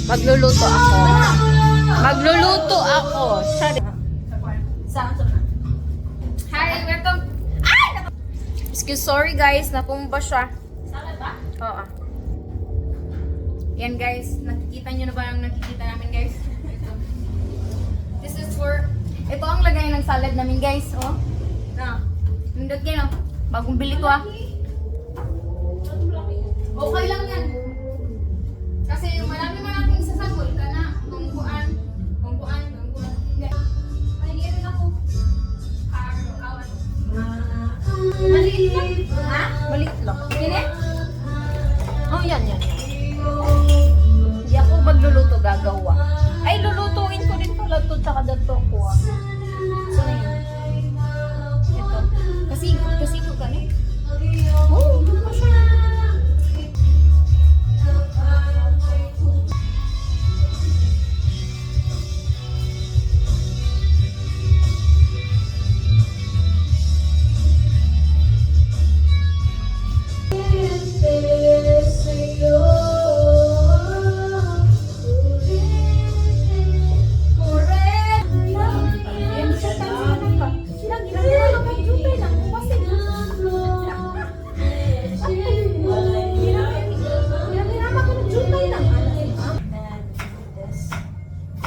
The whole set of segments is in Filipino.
Magluluto ako. Magluluto ako. Sorry. Hi, welcome. Ay! Excuse, sorry guys, napumba siya. Salad ba? Oo. Yan guys, nakikita nyo na ba ang nakikita namin guys? Ito. This is for, ito ang lagay ng salad namin guys, oh. Na, nindot kayo, no? Bagong bili to ah. Okay lang yan. Kasi marami sasagol ka na. Tungkuan. Hindi. Pahingin ako. Kawan. Maliit lang. Ha? Maliit lang. Gini? Oh, yan. Hindi ako magluluto, gagawa. Ay, lulutuin ko din pala ito, tsaka dato ko ah. So na yun. Ito. Kasi ko ka eh. Oh, masya.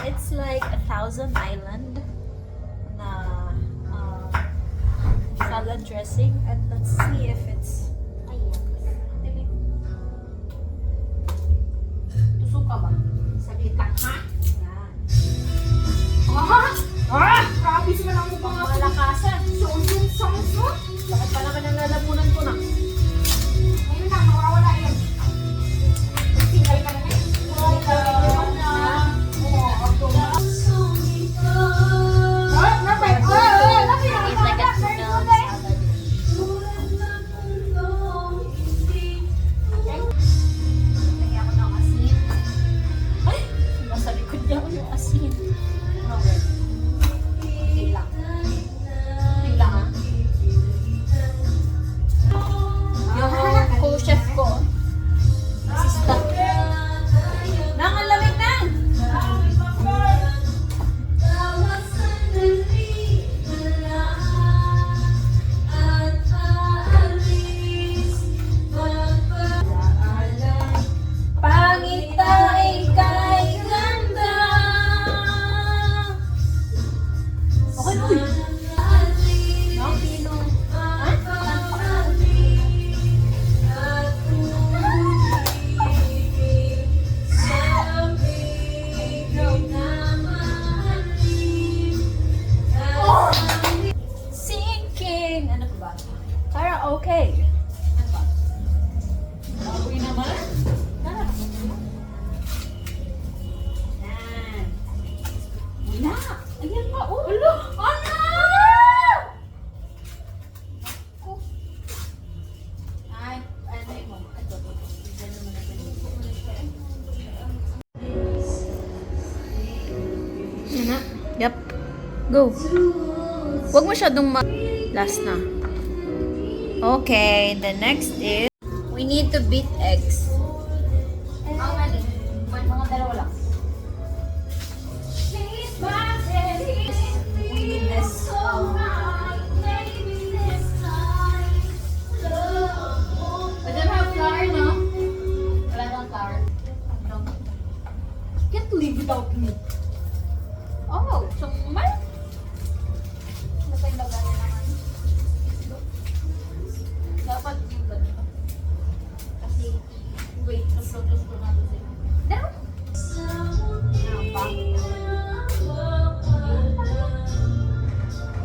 It's like 1,000 Island na salad dressing, and let's see if it's Tusok ka ba? saglit lang, ha? Yan. Grabe sila lang mo pa nga. Malakasan. Songs mo? Bakit pa naman ang lalamunan ko na? Ngayon na, mawawala yan. Singal ka na eh. It's like a tuna salad. Lagyan ko ng asin. Ay! Nasa likod niya ako yung asin. Okay. Kunti lang. Kunti lang ah. Yung co-chef ko. Assistant. Nang, ang lamig na! Pangita ika'y ganda. Okay, uy. No, Pino. Ha? Sinking. Ano ba? Karaoke. Ano ba? Baboy naman. Yan. Wala. Ayan pa. Oh, alo. Ano? Ako. Ay, ano mo? Ito. Diyan naman natin. Yan na. Yup. Go. Huwag masyadong last na. Okay, the next is we need to beat eggs. How many? Mga dalawa lang. We need this. I don't have flour, no? Wala kang flour. Can't live without me. Oh, so man. Ano pa yung lagayan naman? Dapat yung ganito. Kasi, wait, tos-tos ko na ito sila. Pero, pangit naman.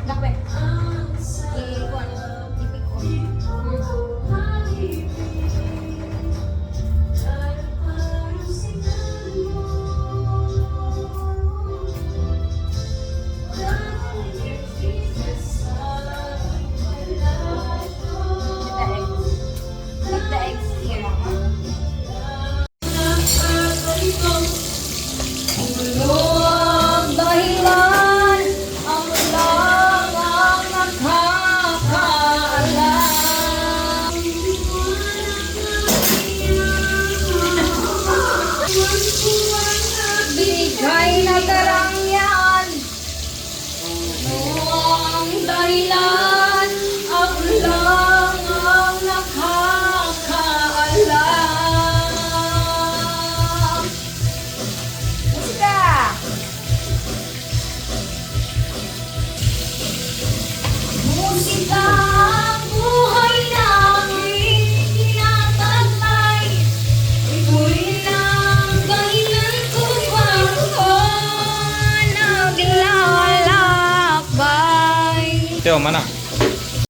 Lakbe. Ipik ko. The eggs here. karangyaan. Ano ang dahilan? Ako lang ang nakakaalam. Musika! Musika ang buhay namin tinatagmay. Ito'y lang dahilan kung bakit ako naglalakbay. Teo, mana?